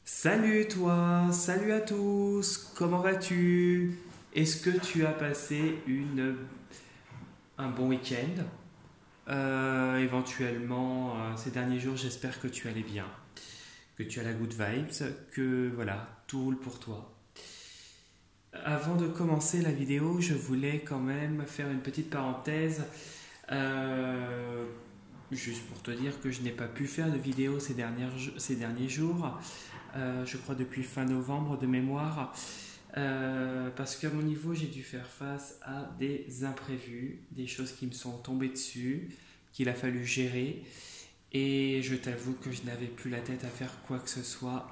Salut toi, salut à tous, comment vas-tu? Est-ce que tu as passé un bon week-end? Éventuellement, ces derniers jours, j'espère que tu allais bien, que tu as la good vibes, que voilà, tout roule pour toi. Avant de commencer la vidéo, je voulais quand même faire une petite parenthèse, euh, juste pour te dire que je n'ai pas pu faire de vidéo ces derniers jours, je crois depuis fin novembre de mémoire. Parce qu'à mon niveau, j'ai dû faire face à des imprévus, des choses qui me sont tombées dessus, qu'il a fallu gérer. Et je t'avoue que je n'avais plus la tête à faire quoi que ce soit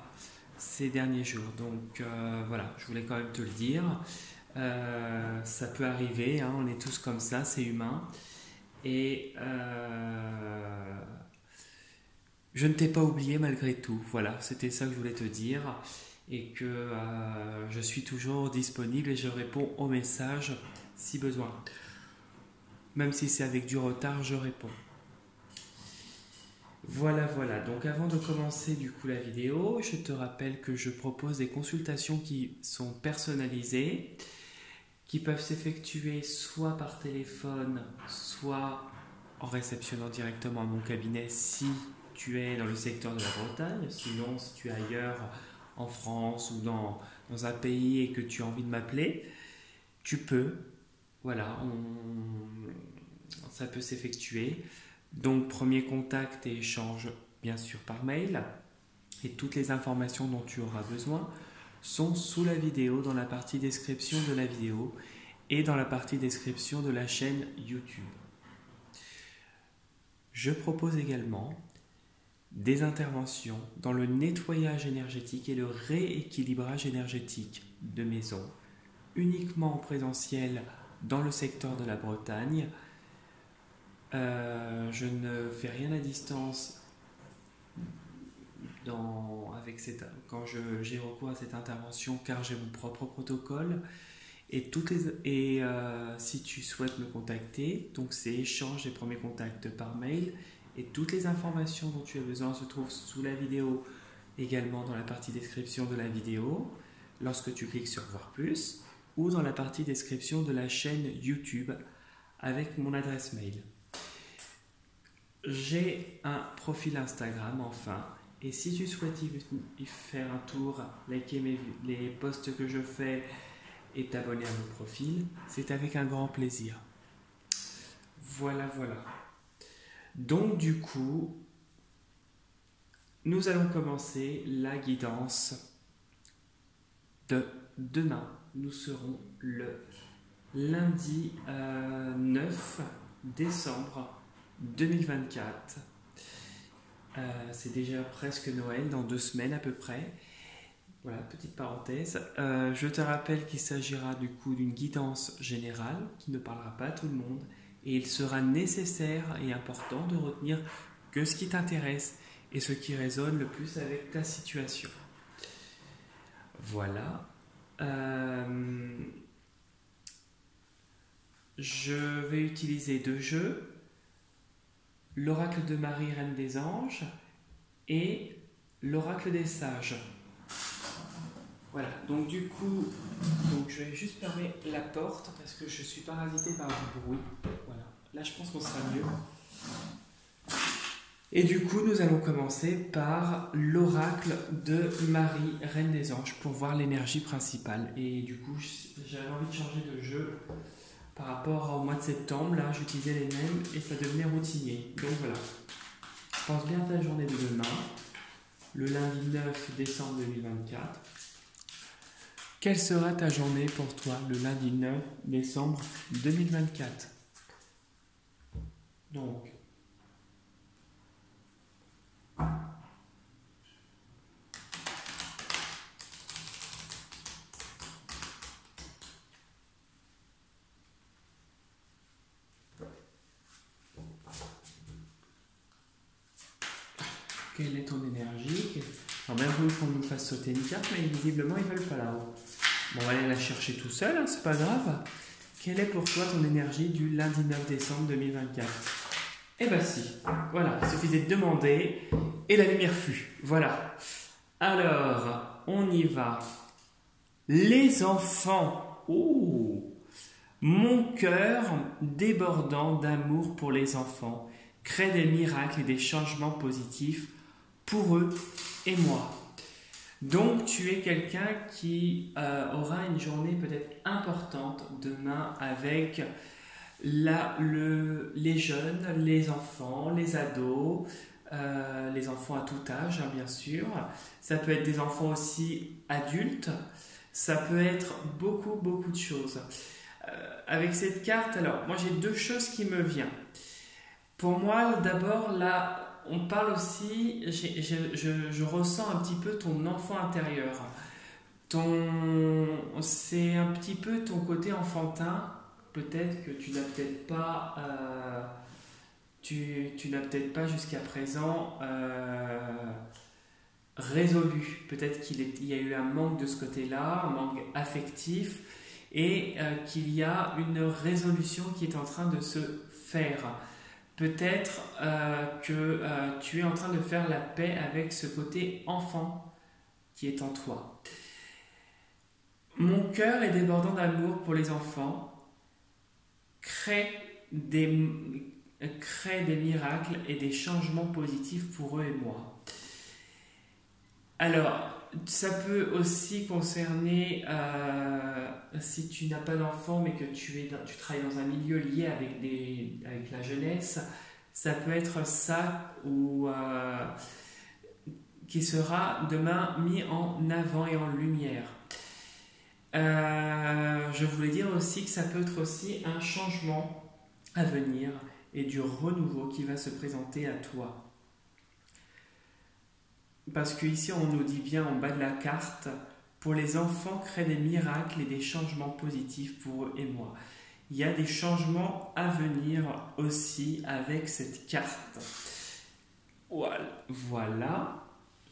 ces derniers jours. Donc voilà, je voulais quand même te le dire. Ça peut arriver, hein, on est tous comme ça, c'est humain. Et je ne t'ai pas oublié malgré tout. Voilà, c'était ça que je voulais te dire. Et que je suis toujours disponible et je réponds aux messages si besoin. Même si c'est avec du retard, je réponds. Voilà, voilà. Donc avant de commencer du coup la vidéo, je te rappelle que je propose des consultations qui sont personnalisées, qui peuvent s'effectuer soit par téléphone, soit en réceptionnant directement à mon cabinet si tu es dans le secteur de la Bretagne. Sinon, si tu es ailleurs en France ou dans un pays et que tu as envie de m'appeler, tu peux. Voilà, ça peut s'effectuer. Donc, premier contact et échange, bien sûr, par mail. Et toutes les informations dont tu auras besoin sont sous la vidéo, dans la partie description de la vidéo et dans la partie description de la chaîne YouTube. Je propose également des interventions dans le nettoyage énergétique et le rééquilibrage énergétique de maisons, uniquement en présentiel dans le secteur de la Bretagne. Je ne fais rien à distance quand j'ai recours à cette intervention car j'ai mon propre protocole. Si tu souhaites me contacter, donc c'est échange des premiers contacts par mail et toutes les informations dont tu as besoin se trouvent sous la vidéo, également dans la partie description de la vidéo, lorsque tu cliques sur voir plus, ou dans la partie description de la chaîne YouTube avec mon adresse mail. J'ai un profil Instagram enfin, et si tu souhaites y faire un tour, liker les posts que je fais et t'abonner à mon profil, c'est avec un grand plaisir. Voilà, voilà. Donc du coup, nous allons commencer la guidance de demain. Nous serons le lundi 9 décembre 2024. C'est déjà presque Noël, dans 2 semaines à peu près. Voilà, petite parenthèse. Je te rappelle qu'il s'agira du coup d'une guidance générale qui ne parlera pas à tout le monde et il sera nécessaire et important de retenir que ce qui t'intéresse et ce qui résonne le plus avec ta situation. Voilà. Je vais utiliser 2 jeux, l'oracle de Marie, reine des anges, et l'oracle des sages. Voilà, donc du coup, je vais juste fermer la porte parce que je suis parasité par du bruit. Voilà, là je pense qu'on sera mieux. Et du coup, nous allons commencer par l'oracle de Marie, reine des anges, pour voir l'énergie principale. Et du coup, j'avais envie de changer de jeu par rapport au mois de septembre. Là, j'utilisais les mêmes et ça devenait routinier. Donc voilà, pense bien à ta journée de demain, le lundi 9 décembre 2024. Quelle sera ta journée pour toi le lundi 9 décembre 2024? Donc, quelle est ton énergie? Alors bien voulu qu'on nous fasse sauter une carte, mais visiblement ils veulent pas là-haut. Bon, on va aller la chercher tout seul, hein, c'est pas grave. Quelle est pour toi ton énergie du lundi 9 décembre 2024? Eh ben si, voilà, il suffisait de demander et la lumière fut. Voilà. Alors, on y va. Les enfants. Oh, mon cœur débordant d'amour pour les enfants crée des miracles et des changements positifs pour eux et moi. Donc, tu es quelqu'un qui aura une journée peut-être importante demain avec les jeunes, les enfants, les ados, les enfants à tout âge, hein, bien sûr. Ça peut être des enfants aussi adultes. Ça peut être beaucoup, beaucoup de choses. Avec cette carte, alors, moi j'ai deux choses qui me viennent. Pour moi, d'abord, là, on parle aussi, je ressens un petit peu ton enfant intérieur. C'est un petit peu ton côté enfantin. Peut-être que tu n'as peut-être pas, tu n'as peut-être pas jusqu'à présent résolu. Peut-être qu'il y a eu un manque de ce côté-là, un manque affectif, et qu'il y a une résolution qui est en train de se faire. Peut-être que tu es en train de faire la paix avec ce côté enfant qui est en toi. Mon cœur est débordant d'amour pour les enfants, crée des miracles et des changements positifs pour eux et moi. Alors, ça peut aussi concerner, si tu n'as pas d'enfant mais que tu travailles dans un milieu lié avec la jeunesse, ça peut être ça qui sera demain mis en avant et en lumière. Je voulais dire aussi que ça peut être aussi un changement à venir et du renouveau qui va se présenter à toi. Parce qu'ici, on nous dit bien en bas de la carte, pour les enfants, crée des miracles et des changements positifs pour eux et moi. Il y a des changements à venir aussi avec cette carte. Voilà.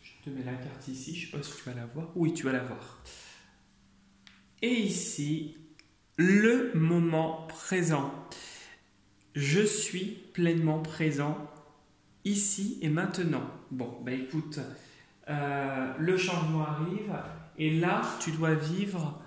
Je te mets la carte ici, je ne sais pas si tu vas la voir. Oui, tu vas la voir. Et ici, le moment présent. Je suis pleinement présent ici et maintenant. Bon, bah écoute, le changement arrive et là, tu dois vivre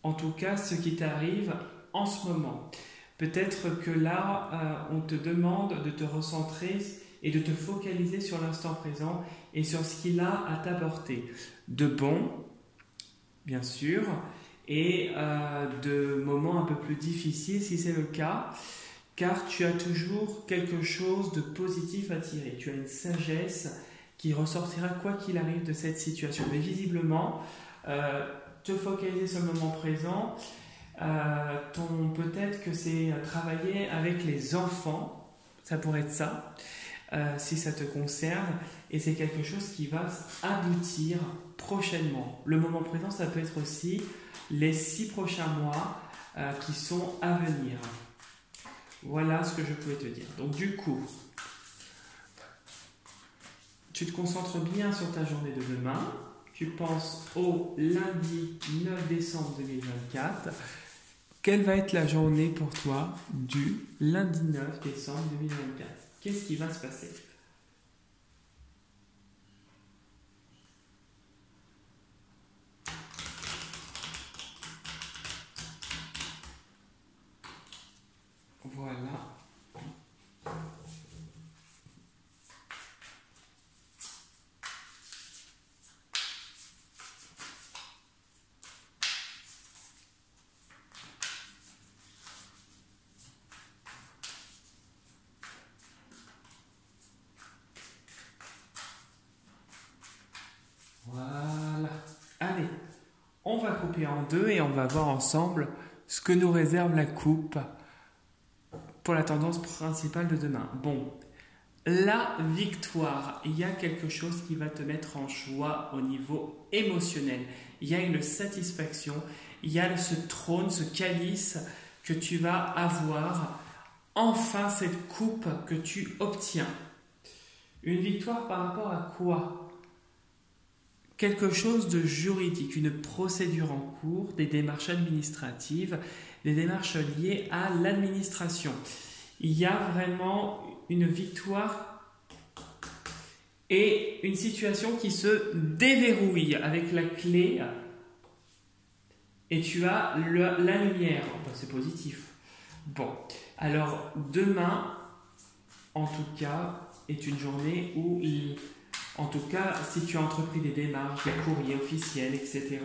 en tout cas ce qui t'arrive en ce moment. Peut-être que là, on te demande de te recentrer et de te focaliser sur l'instant présent et sur ce qu'il a à t'apporter. De bon, bien sûr, et de moments un peu plus difficiles si c'est le cas, car tu as toujours quelque chose de positif à tirer. Tu as une sagesse qui ressortira quoi qu'il arrive de cette situation. Mais visiblement, te focaliser sur le moment présent, peut-être que c'est travailler avec les enfants, ça pourrait être ça, si ça te concerne, et c'est quelque chose qui va aboutir prochainement. Le moment présent, ça peut être aussi les 6 prochains mois qui sont à venir. Voilà ce que je pouvais te dire. Donc du coup, tu te concentres bien sur ta journée de demain. Tu penses au lundi 9 décembre 2024. Quelle va être la journée pour toi du lundi 9 décembre 2024 ? Qu'est-ce qui va se passer ? Voilà. Voilà. Allez, on va couper en deux et on va voir ensemble ce que nous réserve la coupe pour la tendance principale de demain. Bon, la victoire, il y a quelque chose qui va te mettre en joie au niveau émotionnel. Il y a une satisfaction, il y a ce trône, ce calice que tu vas avoir. Enfin, cette coupe que tu obtiens. Une victoire par rapport à quoi ? Quelque chose de juridique, une procédure en cours, des démarches administratives, des démarches liées à l'administration. Il y a vraiment une victoire et une situation qui se déverrouille avec la clé et tu as la lumière. Enfin, c'est positif. Bon, alors demain, en tout cas, est une journée où, en tout cas, si tu as entrepris des démarches, des courriers officiels, etc.,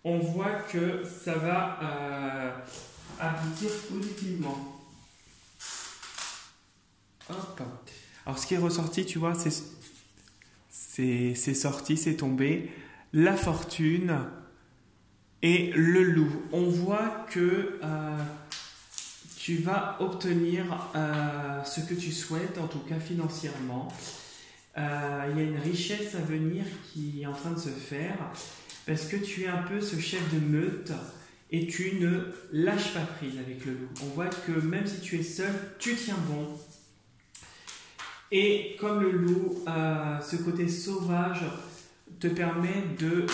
on voit que ça va aboutir positivement. Hop. Alors, ce qui est ressorti, tu vois, c'est sorti, c'est tombé. La fortune et le loup. On voit que tu vas obtenir ce que tu souhaites, en tout cas financièrement. Il y a une richesse à venir qui est en train de se faire parce que tu es un peu ce chef de meute et tu ne lâches pas prise avec le loup. On voit que même si tu es seul, tu tiens bon. Et comme le loup, ce côté sauvage te permet de...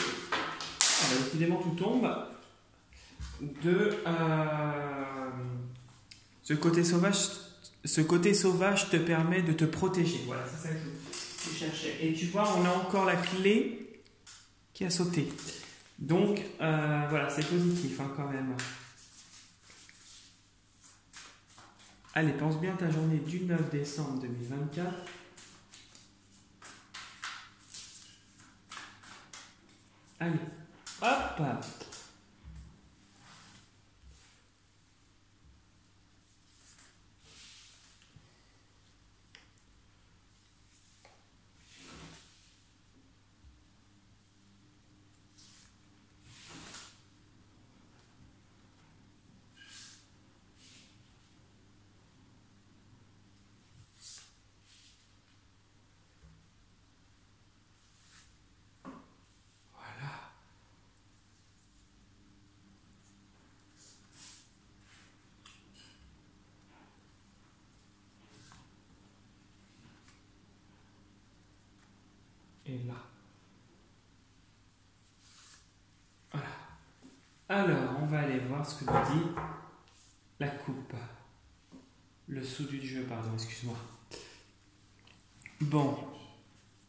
décidément tout tombe. Ce côté sauvage te permet de te protéger. Voilà, c'est ça que je cherchais. Et tu vois, on a encore la clé qui a sauté. Donc, voilà, c'est positif hein, quand même. Allez, pense bien ta journée du 9 décembre 2024. Allez, hop! Et là. Voilà. Alors, on va aller voir ce que nous dit la coupe. Le sous du jeu, pardon, excuse-moi. Bon,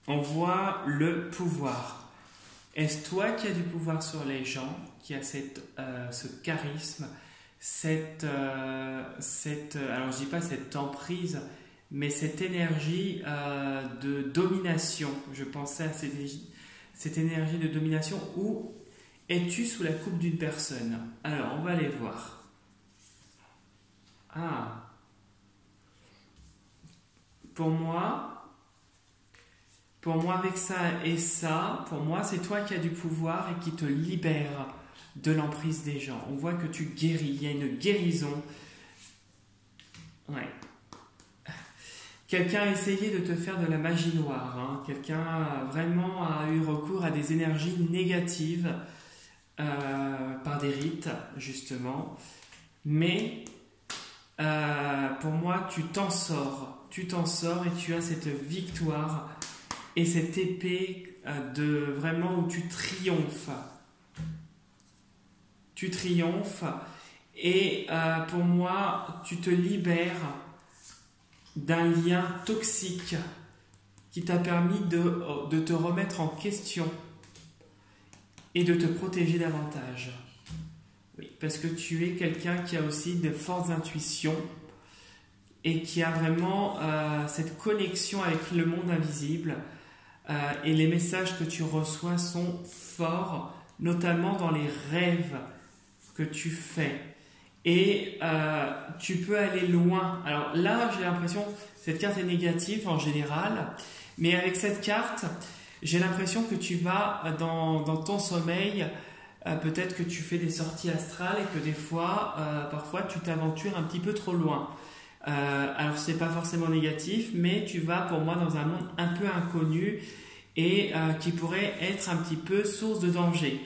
on voit le pouvoir. Est-ce toi qui as du pouvoir sur les gens, qui a ce charisme, alors je dis pas cette emprise, mais cette énergie de domination? Je pensais à cette énergie de domination. Où es-tu sous la coupe d'une personne? Alors, on va aller voir. Ah. Pour moi, avec ça et ça, pour moi, c'est toi qui as du pouvoir et qui te libère de l'emprise des gens. On voit que tu guéris, il y a une guérison. Ouais. Quelqu'un a essayé de te faire de la magie noire. Hein. Quelqu'un vraiment a eu recours à des énergies négatives par des rites, justement. Mais pour moi, tu t'en sors. Tu t'en sors et tu as cette victoire et cette épée de vraiment où tu triomphes. Tu triomphes et pour moi, tu te libères d'un lien toxique qui t'a permis de te remettre en question et de te protéger davantage. Oui, parce que tu es quelqu'un qui a aussi de fortes intuitions et qui a vraiment cette connexion avec le monde invisible et les messages que tu reçois sont forts, notamment dans les rêves que tu fais. Et tu peux aller loin. Alors là, j'ai l'impression, cette carte est négative en général, mais avec cette carte, j'ai l'impression que tu vas dans ton sommeil, peut-être que tu fais des sorties astrales et que des fois, parfois, tu t'aventures un petit peu trop loin. Alors c'est pas forcément négatif, mais tu vas pour moi dans un monde un peu inconnu et qui pourrait être un petit peu source de danger.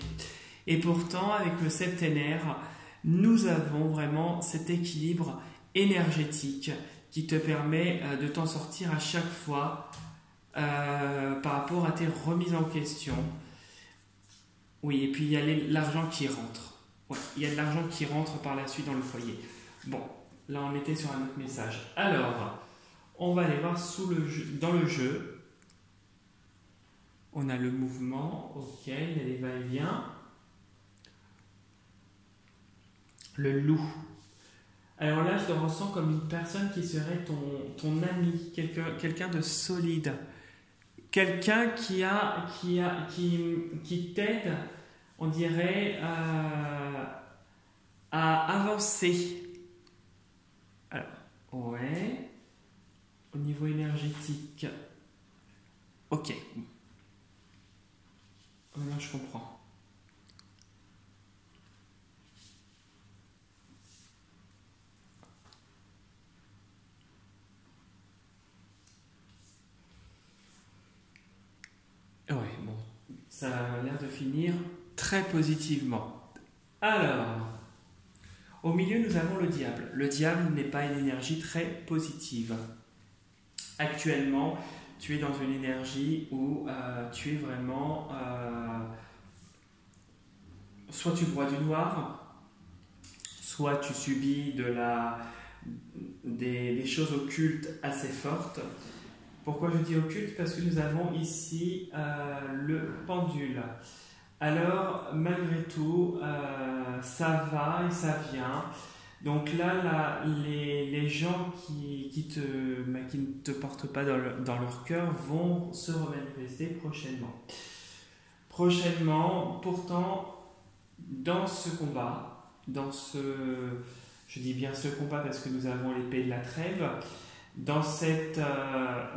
Et pourtant, avec le septénaire, nous avons vraiment cet équilibre énergétique qui te permet de t'en sortir à chaque fois par rapport à tes remises en question. Oui, et puis il y a l'argent qui rentre. Ouais, il y a de l'argent qui rentre par la suite dans le foyer. Bon, là on était sur un autre message. Alors, on va aller voir dans le jeu. On a le mouvement, ok, il y a les va-et-vient. Le loup. Alors là, je te ressens comme une personne qui serait ton ami, quelqu'un de solide. Quelqu'un qui t'aide, on dirait, à avancer. Alors, ouais. Au niveau énergétique. Ok. Maintenant, je comprends. Ouais, bon. Ça a l'air de finir très positivement. Alors, au milieu, nous avons le diable. Le diable n'est pas une énergie très positive. Actuellement, tu es dans une énergie où tu es vraiment... soit tu bois du noir, soit tu subis des choses occultes assez fortes. Pourquoi je dis occulte? Parce que nous avons ici le pendule. Alors, malgré tout, ça va et ça vient. Donc là, les gens qui ne te portent pas dans leur cœur vont se remanifester prochainement. Prochainement, pourtant, dans ce combat, je dis bien ce combat parce que nous avons l'épée de la trêve, dans cette un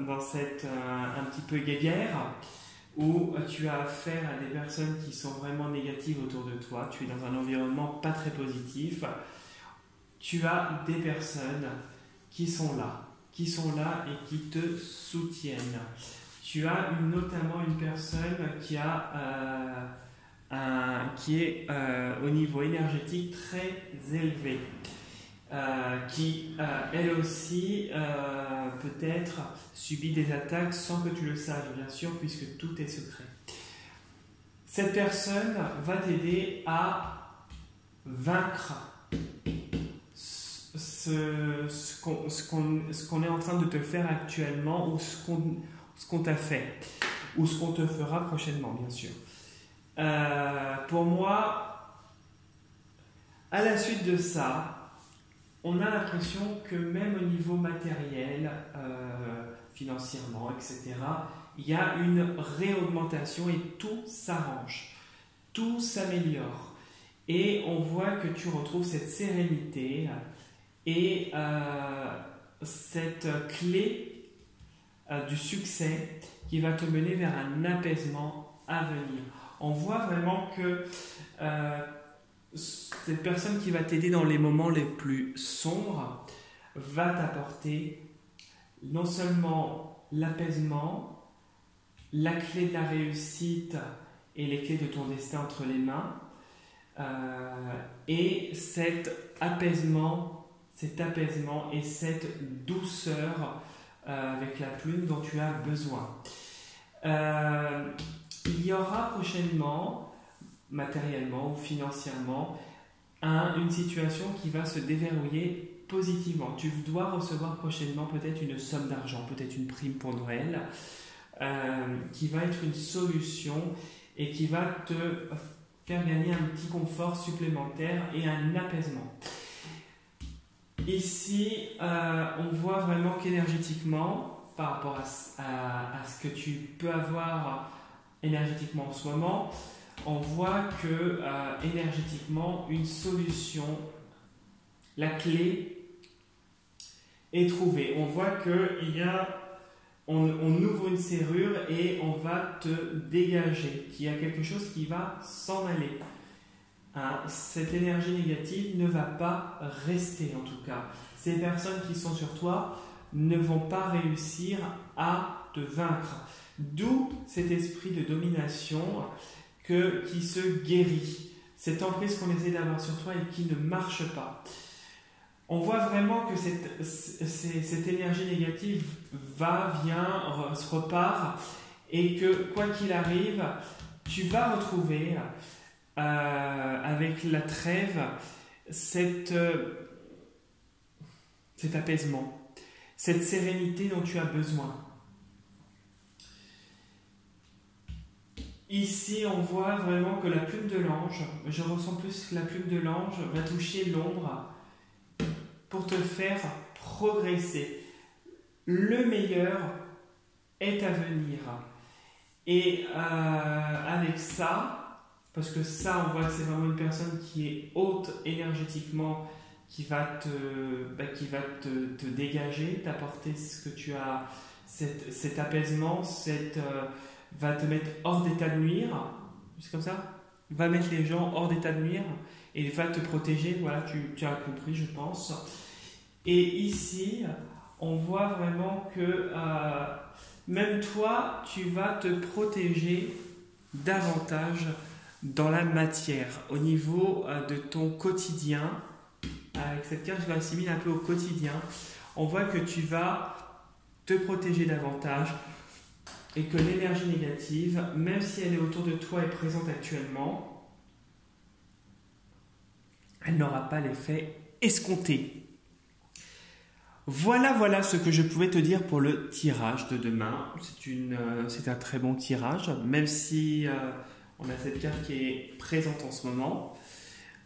petit peu guéguerre, où tu as affaire à des personnes qui sont vraiment négatives autour de toi, tu es dans un environnement pas très positif, tu as des personnes qui sont là et qui te soutiennent. Tu as notamment une personne qui est au niveau énergétique très élevé, qui elle aussi peut-être subit des attaques sans que tu le saches, bien sûr, puisque tout est secret. Cette personne va t'aider à vaincre ce qu'on est en train de te faire actuellement, ou ce qu'on t'a fait, ou ce qu'on te fera prochainement, bien sûr. Pour moi, à la suite de ça, on a l'impression que même au niveau matériel, financièrement, etc., il y a une réaugmentation et tout s'arrange, tout s'améliore. Et on voit que tu retrouves cette sérénité et cette clé du succès qui va te mener vers un apaisement à venir. On voit vraiment que cette personne qui va t'aider dans les moments les plus sombres va t'apporter non seulement l'apaisement, la clé de la réussite et les clés de ton destin entre les mains, et cet apaisement et cette douceur avec la plume dont tu as besoin. Il y aura prochainement, matériellement ou financièrement, une situation qui va se déverrouiller positivement. Tu dois recevoir prochainement peut-être une somme d'argent, peut-être une prime pour Noël, qui va être une solution et qui va te faire gagner un petit confort supplémentaire et un apaisement. Ici, on voit vraiment qu'énergétiquement, par rapport à ce que tu peux avoir énergétiquement en ce moment, on voit que énergétiquement, une solution, la clé est trouvée. On voit on ouvre une serrure et on va te dégager, qu'il y a quelque chose qui va s'en aller. Cette énergie négative ne va pas rester, en tout cas. Ces personnes qui sont sur toi ne vont pas réussir à te vaincre. D'où cet esprit de domination qui se guérit. Cette emprise qu'on essaie d'avoir sur toi et qui ne marche pas. On voit vraiment que cette énergie négative vient, se repart, et que quoi qu'il arrive, tu vas retrouver avec la trêve cet apaisement, cette sérénité dont tu as besoin. Ici, on voit vraiment que la plume de l'ange, je ressens plus que la plume de l'ange va toucher l'ombre pour te faire progresser. Le meilleur est à venir. Et avec ça, parce que ça, on voit que c'est vraiment une personne qui est haute énergétiquement, qui va te dégager, t'apporter ce que tu as, cet apaisement, va te mettre hors d'état de nuire, c'est comme ça, va mettre les gens hors d'état de nuire et va te protéger, voilà, tu as compris, je pense. Et ici, on voit vraiment que même toi, tu vas te protéger davantage dans la matière, au niveau de ton quotidien. Avec cette carte, je l'assimile un peu au quotidien. On voit que tu vas te protéger davantage et que l'énergie négative, même si elle est autour de toi et présente actuellement, elle n'aura pas l'effet escompté. Voilà ce que je pouvais te dire pour le tirage de demain. C'est un très bon tirage, même si on a cette carte qui est présente en ce moment.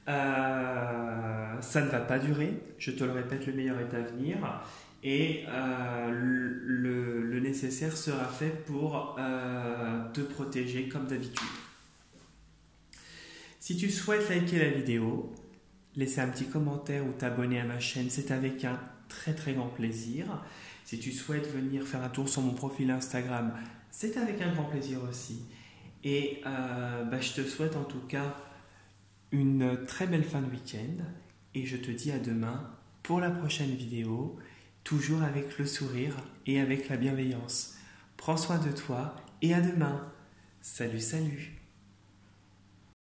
Ça ne va pas durer, je te le répète, le meilleur est à venir et le nécessaire sera fait pour te protéger comme d'habitude. Si tu souhaites liker la vidéo, laisser un petit commentaire ou t'abonner à ma chaîne, c'est avec un très très grand plaisir. Si tu souhaites venir faire un tour sur mon profil Instagram, c'est avec un grand plaisir aussi. Et je te souhaite en tout cas une très belle fin de week-end et je te dis à demain pour la prochaine vidéo, toujours avec le sourire et avec la bienveillance. Prends soin de toi et à demain. Salut, salut.